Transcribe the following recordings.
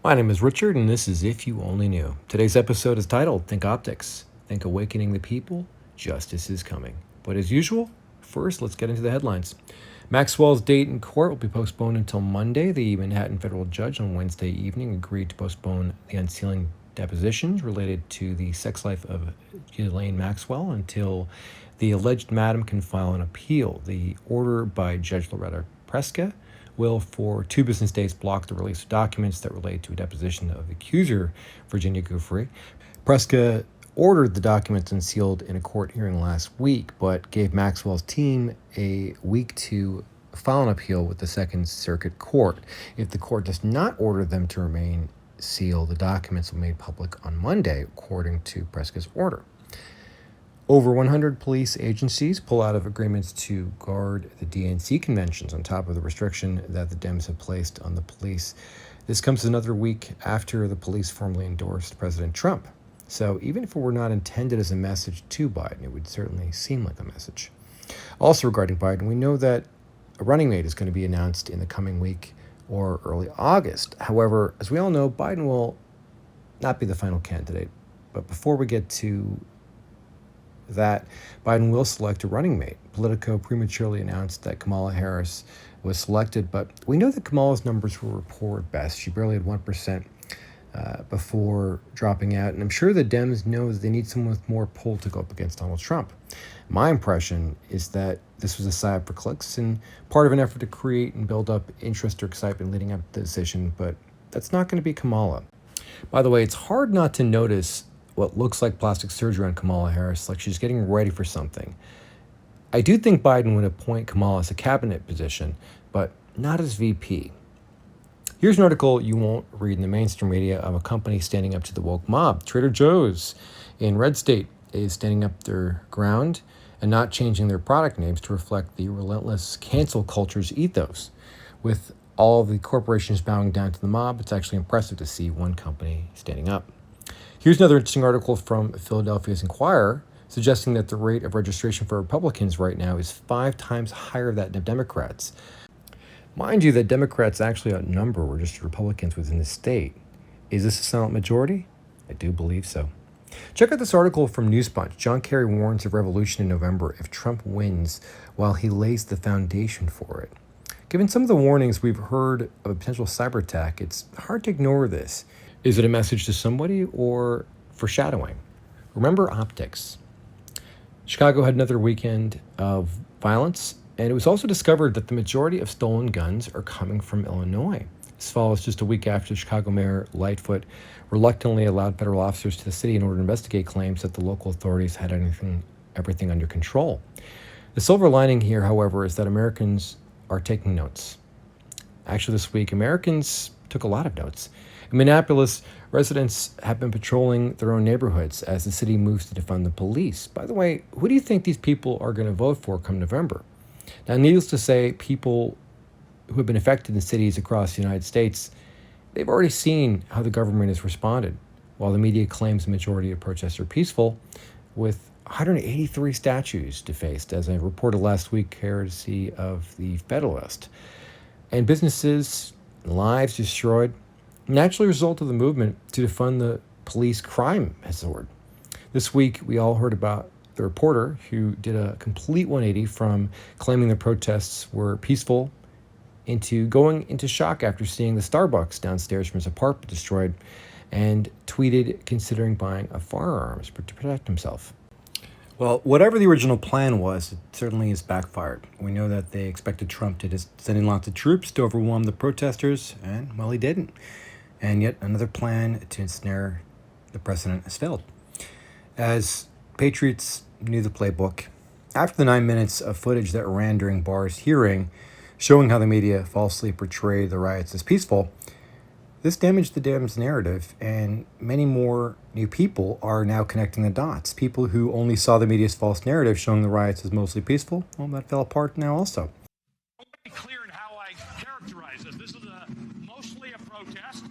My name is Richard, and this is If You Only Knew. Today's episode is titled Think Optics. Think Awakening the People, Justice is Coming. But as usual, first let's get into the headlines. Maxwell's date in court will be postponed until Monday. The Manhattan federal judge on Wednesday evening agreed to postpone the unsealing depositions related to the sex life of Ghislaine Maxwell until the alleged madam can file an appeal. The order by Judge Loretta Preska will, for 2 business days, block the release of documents that relate to a deposition of accuser Virginia Giuffre. Preska ordered the documents unsealed in a court hearing last week, but gave Maxwell's team a week to file an appeal with the Second Circuit Court. If the court does not order them to remain sealed, the documents will be made public on Monday, according to Preska's order. Over 100 police agencies pull out of agreements to guard the DNC conventions on top of the restriction that the Dems have placed on the police. This comes another week after the police formally endorsed President Trump. So even if it were not intended as a message to Biden, it would certainly seem like a message. Also regarding Biden, we know that a running mate is going to be announced in the coming week or early August. However, as we all know, Biden will not be the final candidate. But before we get to that, Biden will select a running mate. Politico prematurely announced that Kamala Harris was selected, but we know that Kamala's numbers were poor at best. She barely had 1% before dropping out, and I'm sure the Dems know that they need someone with more pull to go up against Donald Trump. My impression is that this was a psyop for clicks and part of an effort to create and build up interest or excitement leading up to the decision, but that's not going to be Kamala. By the way, it's hard not to notice what looks like plastic surgery on Kamala Harris, like she's getting ready for something. I do think Biden would appoint Kamala as a cabinet position, but not as VP. Here's an article you won't read in the mainstream media of a company standing up to the woke mob. Trader Joe's in Red State is standing up their ground and not changing their product names to reflect the relentless cancel culture's ethos. With all of the corporations bowing down to the mob, it's actually impressive to see one company standing up. Here's another interesting article from Philadelphia's Inquirer suggesting that the rate of registration for Republicans right now is 5 times higher than that of Democrats. Mind you that Democrats actually outnumber registered Republicans within the state. Is this a silent majority? I do believe so. Check out this article from Newspunch. John Kerry warns of revolution in November if Trump wins while he lays the foundation for it. Given some of the warnings we've heard of a potential cyber attack, it's hard to ignore this. Is it a message to somebody or foreshadowing? Remember optics. Chicago had another weekend of violence, and it was also discovered that the majority of stolen guns are coming from Illinois. This follows just a week after Chicago Mayor Lightfoot reluctantly allowed federal officers to the city in order to investigate claims that the local authorities had everything under control. The silver lining here, however, is that Americans are taking notes. Actually, this week, Americans took a lot of notes. In Minneapolis, residents have been patrolling their own neighborhoods as the city moves to defund the police. By the way, who do you think these people are going to vote for come November? Now, needless to say, people who have been affected in cities across the United States, they've already seen how the government has responded. While the media claims the majority of protests are peaceful, with 183 statues defaced, as I reported last week, courtesy of the Federalist, and businesses and lives destroyed, naturally result of the movement to defund the police crime has soared. This week, we all heard about the reporter who did a complete 180 from claiming the protests were peaceful into going into shock after seeing the Starbucks downstairs from his apartment destroyed, and tweeted considering buying a firearms to protect himself. Well, whatever the original plan was, it certainly has backfired. We know that they expected Trump to just send in lots of troops to overwhelm the protesters, and, well, he didn't. And yet another plan to ensnare the president has failed. As patriots knew the playbook, after the 9 minutes of footage that ran during Barr's hearing, showing how the media falsely portrayed the riots as peaceful, this damaged the Dems' narrative, and many more new people are now connecting the dots. People who only saw the media's false narrative showing the riots as mostly peaceful, well, that fell apart now also. I want to be clear in how I characterize this. This is mostly a protest.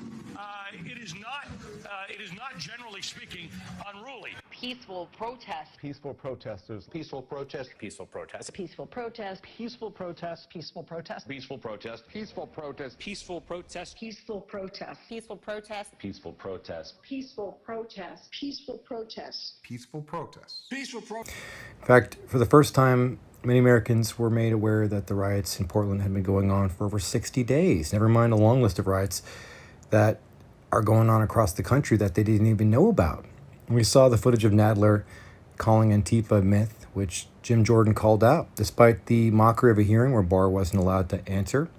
It is not, generally speaking, unruly. peaceful protest. Peaceful protesters. Peaceful protest. Peaceful protest. Peaceful protest. Peaceful protest. Peaceful protest. Peaceful protest. Peaceful protest. Peaceful protest. Peaceful protest. Peaceful protest. Peaceful protest. Peaceful protest. Peaceful protest. Peaceful protest. Peaceful protest. In fact, for the first time, many Americans were made aware that the riots in Portland had been going on for over 60 days, never mind a long list of riots that are going on across the country that they didn't even know about. And we saw the footage of Nadler calling Antifa a myth, which Jim Jordan called out. Despite the mockery of a hearing where Barr wasn't allowed to answer,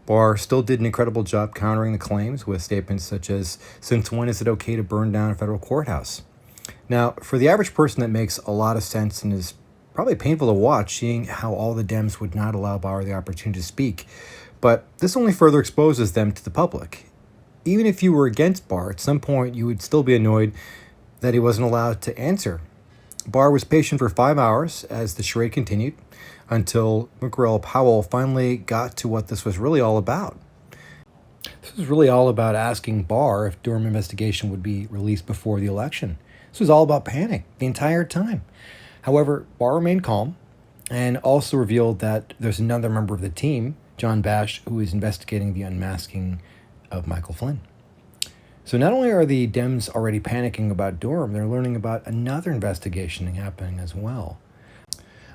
Barr still did an incredible job countering the claims with statements such as, "Since when is it okay to burn down a federal courthouse?" Now, for the average person, that makes a lot of sense and is probably painful to watch, seeing how all the Dems would not allow Barr the opportunity to speak. But this only further exposes them to the public. Even if you were against Barr, at some point you would still be annoyed that he wasn't allowed to answer. Barr was patient for 5 hours as the charade continued until McGrail Powell finally got to what this was really all about. This was really all about asking Barr if Durham investigation would be released before the election. This was all about panic the entire time. However, Barr remained calm and also revealed that there's another member of the team, John Bash, who is investigating the unmasking of Michael Flynn. So not only are the Dems already panicking about Durham, they're learning about another investigation happening as well.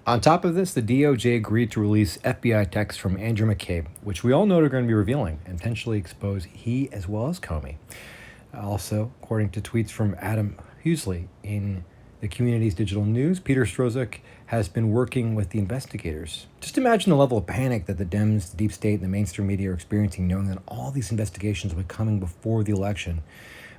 On top of this, the DOJ agreed to release FBI texts from Andrew McCabe, which we all know they're going to be revealing and potentially expose he as well as Comey. Also, according to tweets from Adam Huxley in the community's digital news, Peter Strzok has been working with the investigators. Just imagine the level of panic that the Dems, the deep state, and the mainstream media are experiencing, knowing that all these investigations will be coming before the election.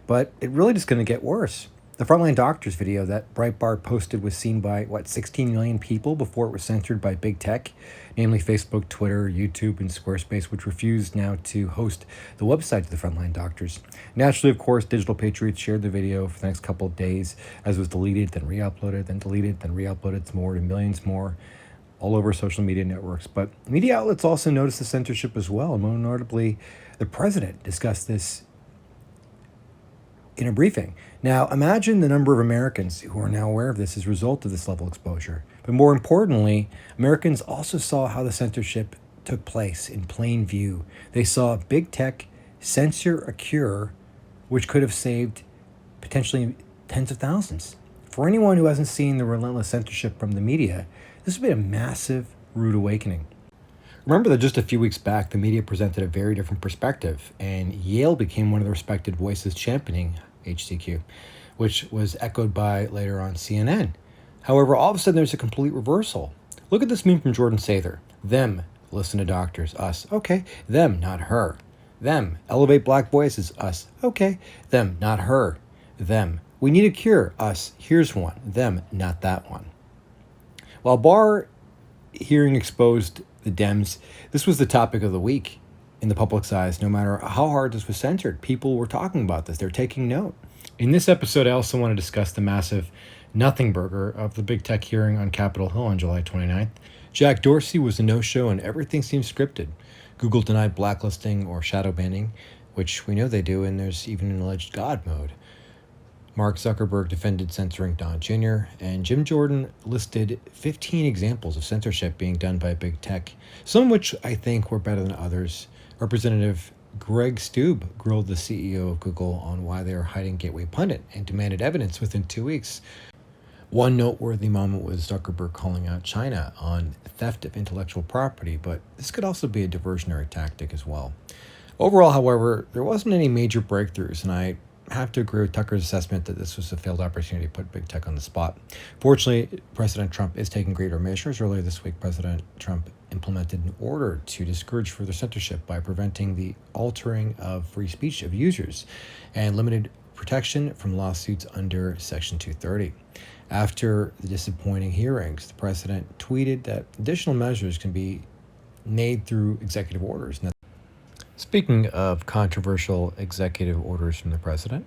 But it really just going to get worse. The Frontline Doctors video that Breitbart posted was seen by, 16 million people before it was censored by big tech, namely Facebook, Twitter, YouTube, and Squarespace, which refused now to host the website of the Frontline Doctors. Naturally, of course, Digital Patriots shared the video for the next couple of days as it was deleted, then re-uploaded, then deleted, then re-uploaded some more to millions more all over social media networks. But media outlets also noticed the censorship as well, and more notably, the president discussed this in a briefing. Now, imagine the number of Americans who are now aware of this as a result of this level of exposure. But more importantly, Americans also saw how the censorship took place in plain view. They saw big tech censor a cure which could have saved potentially tens of thousands. For anyone who hasn't seen the relentless censorship from the media, this would be a massive, rude awakening. Remember that just a few weeks back, the media presented a very different perspective, and Yale became one of the respected voices championing HCQ, which was echoed by later on CNN. However, all of a sudden there's a complete reversal. Look at this meme from Jordan Sather. Them, listen to doctors. Us, okay. Them, not her. Them, elevate black voices. Us, okay. Them, not her. Them, we need a cure. Us, here's one. Them, not that one. While Barr hearing exposed the Dems, this was the topic of the week in the public's eyes. No matter how hard this was censored, people were talking about this. They're taking note. In this episode, I also want to discuss the massive nothing burger of the big tech hearing on Capitol Hill on July 29th. Jack Dorsey was a no-show and everything seems scripted. Google denied blacklisting or shadow banning, which we know they do, and there's even an alleged God mode. Mark Zuckerberg defended censoring Don Jr., and Jim Jordan listed 15 examples of censorship being done by big tech, some of which I think were better than others. Representative Greg Stube grilled the CEO of Google on why they are hiding Gateway Pundit and demanded evidence within 2 weeks. One noteworthy moment was Zuckerberg calling out China on theft of intellectual property, but this could also be a diversionary tactic as well. Overall, however, there wasn't any major breakthroughs, and I have to agree with Tucker's assessment that this was a failed opportunity to put big tech on the spot. Fortunately, President Trump is taking greater measures. Earlier this week, President Trump implemented an order to discourage further censorship by preventing the altering of free speech of users and limited protection from lawsuits under Section 230. After the disappointing hearings, the president tweeted that additional measures can be made through executive orders. Now, speaking of controversial executive orders from the president,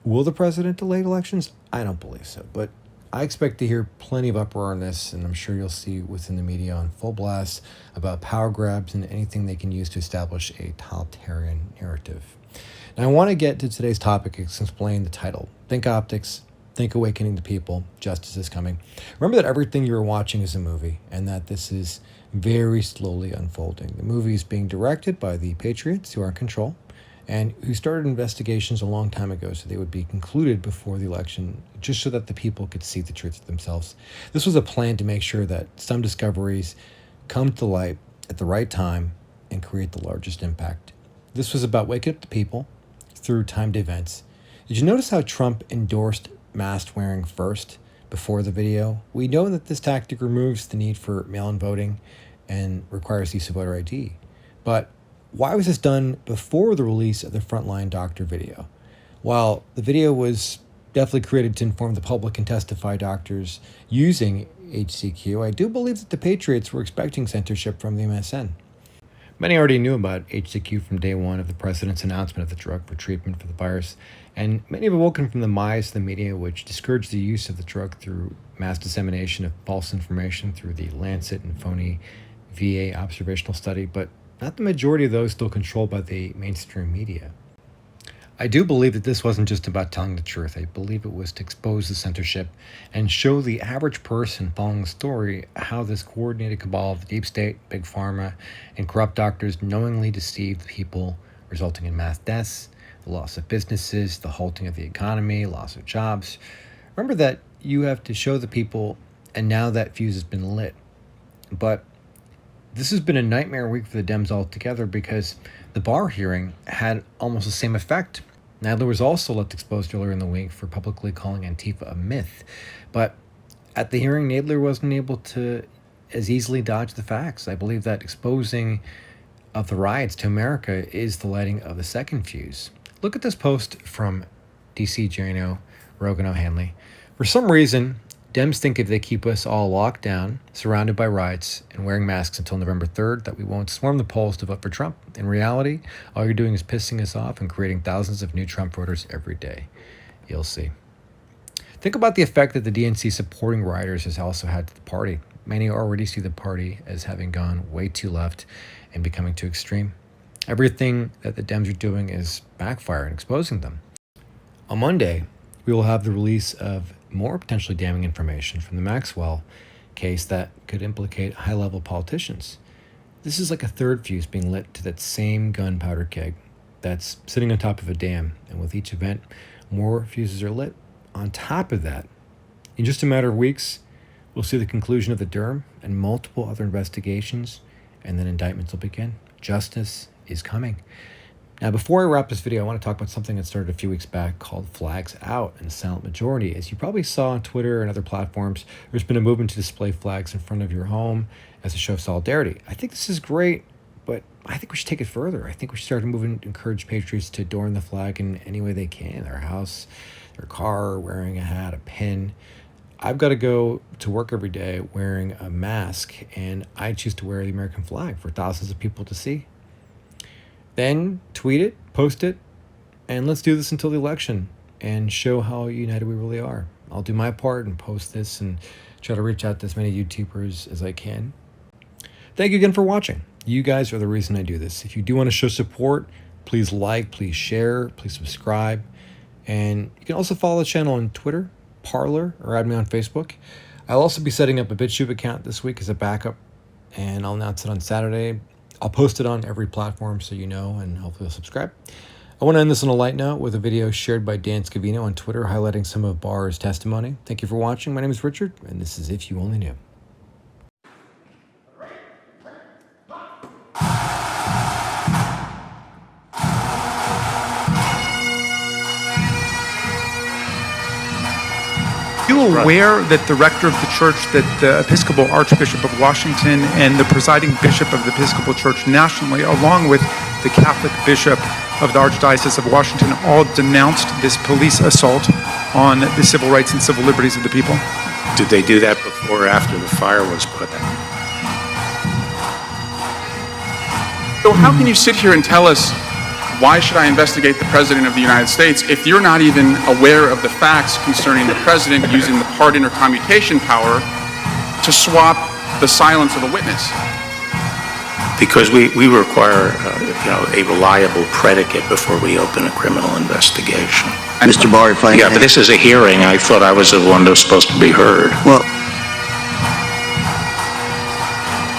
will the president delay elections? I don't believe so, but I expect to hear plenty of uproar on this, and I'm sure you'll see within the media on full blast about power grabs and anything they can use to establish a totalitarian narrative. Now, I want to get to today's topic and explain the title. Think Optics, Think Awakening the People, Justice is Coming. Remember that everything you're watching is a movie and that this is very slowly unfolding. The movie is being directed by the patriots who are in control and who started investigations a long time ago so they would be concluded before the election, just so that the people could see the truth for themselves. This was a plan to make sure that some discoveries come to light at the right time and create the largest impact. This was about waking up the people through timed events. Did you notice how Trump endorsed mask wearing first before the video? We know that this tactic removes the need for mail-in voting and requires use of voter ID. But why was this done before the release of the Frontline Doctor video? While the video was definitely created to inform the public and testify doctors using HCQ, I do believe that the Patriots were expecting censorship from the MSN. Many already knew about HCQ from day one of the president's announcement of the drug for treatment for the virus, and many have awoken from the miasma of the media which discouraged the use of the drug through mass dissemination of false information through the Lancet and phony VA observational study, but not the majority of those still controlled by the mainstream media. I do believe that this wasn't just about telling the truth. I believe it was to expose the censorship and show the average person following the story how this coordinated cabal of the deep state, big pharma, and corrupt doctors knowingly deceived people, resulting in mass deaths, the loss of businesses, the halting of the economy, loss of jobs. Remember that you have to show the people, and now that fuse has been lit. But this has been a nightmare week for the Dems altogether because the Barr hearing had almost the same effect. Nadler was also left exposed earlier in the week for publicly calling Antifa a myth. But at the hearing, Nadler wasn't able to as easily dodge the facts. I believe that exposing of the riots to America is the lighting of the second fuse. Look at this post from DC Jano, Rogan O'Hanley. For some reason, Dems think if they keep us all locked down, surrounded by riots, and wearing masks until November 3rd, that we won't swarm the polls to vote for Trump. In reality, all you're doing is pissing us off and creating thousands of new Trump voters every day. You'll see. Think about the effect that the DNC supporting rioters has also had to the party. Many already see the party as having gone way too left and becoming too extreme. Everything that the Dems are doing is backfiring, exposing them. On Monday, we will have the release of more potentially damning information from the Maxwell case that could implicate high-level politicians. This is like a third fuse being lit to that same gunpowder keg that's sitting on top of a dam, and with each event, more fuses are lit. On top of that, in just a matter of weeks, we'll see the conclusion of the Durham and multiple other investigations, and then indictments will begin. Justice is coming. Now, before I wrap this video, I want to talk about something that started a few weeks back called Flags Out and Silent Majority. As you probably saw on Twitter and other platforms, there's been a movement to display flags in front of your home as a show of solidarity. I think this is great, but I think we should take it further. I think we should start a movement to encourage patriots to adorn the flag in any way they can, their house, their car, wearing a hat, a pin. I've got to go to work every day wearing a mask, and I choose to wear the American flag for thousands of people to see. Then tweet it, post it, and let's do this until the election and show how united we really are. I'll do my part and post this and try to reach out to as many YouTubers as I can. Thank you again for watching. You guys are the reason I do this. If you do want to show support, please like, please share, please subscribe. And you can also follow the channel on Twitter, Parler, or add me on Facebook. I'll also be setting up a BitChute account this week as a backup, and I'll announce it on Saturday. I'll post it on every platform so you know, and hopefully you'll subscribe. I want to end this on a light note with a video shared by Dan Scavino on Twitter highlighting some of Barr's testimony. Thank you for watching. My name is Richard, and this is If You Only Knew. You aware that the rector of the church, that the Episcopal Archbishop of Washington and the presiding bishop of the Episcopal Church nationally, along with the Catholic bishop of the Archdiocese of Washington, all denounced this police assault on the civil rights and civil liberties of the people? Did they do that before or after the fire was put out? So how can you sit here and tell us, why should I investigate the President of the United States, if you're not even aware of the facts concerning the President using the pardon or commutation power to swap the silence of a witness? Because we require, a reliable predicate before we open a criminal investigation. Mr. Barr, if I Yeah, but this is a hearing. I thought I was the one that was supposed to be heard. Well,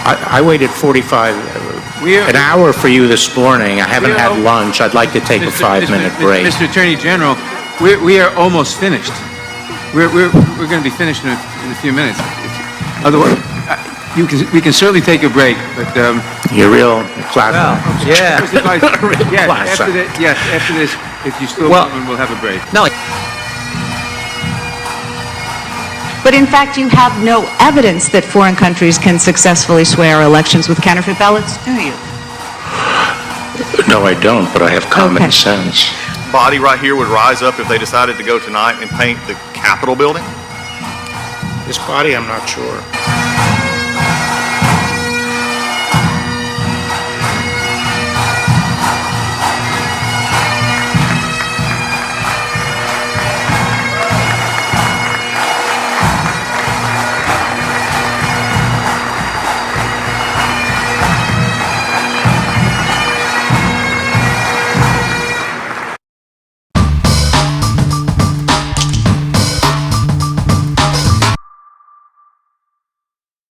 I waited an hour for you this morning. I haven't had lunch. I'd like to take a 5-minute break. Mr. Attorney General, we are almost finished. We're going to be finished in a few minutes. Otherwise, we can certainly take a break, but You're real classic. yeah, Classic. after this, if you still Well- want, we'll have a break. No, But in fact, you have no evidence that foreign countries can successfully swear elections with counterfeit ballots, do you? No, I don't, but I have common Okay. sense. Body right here would rise up if they decided to go tonight and paint the Capitol building? This body, I'm not sure.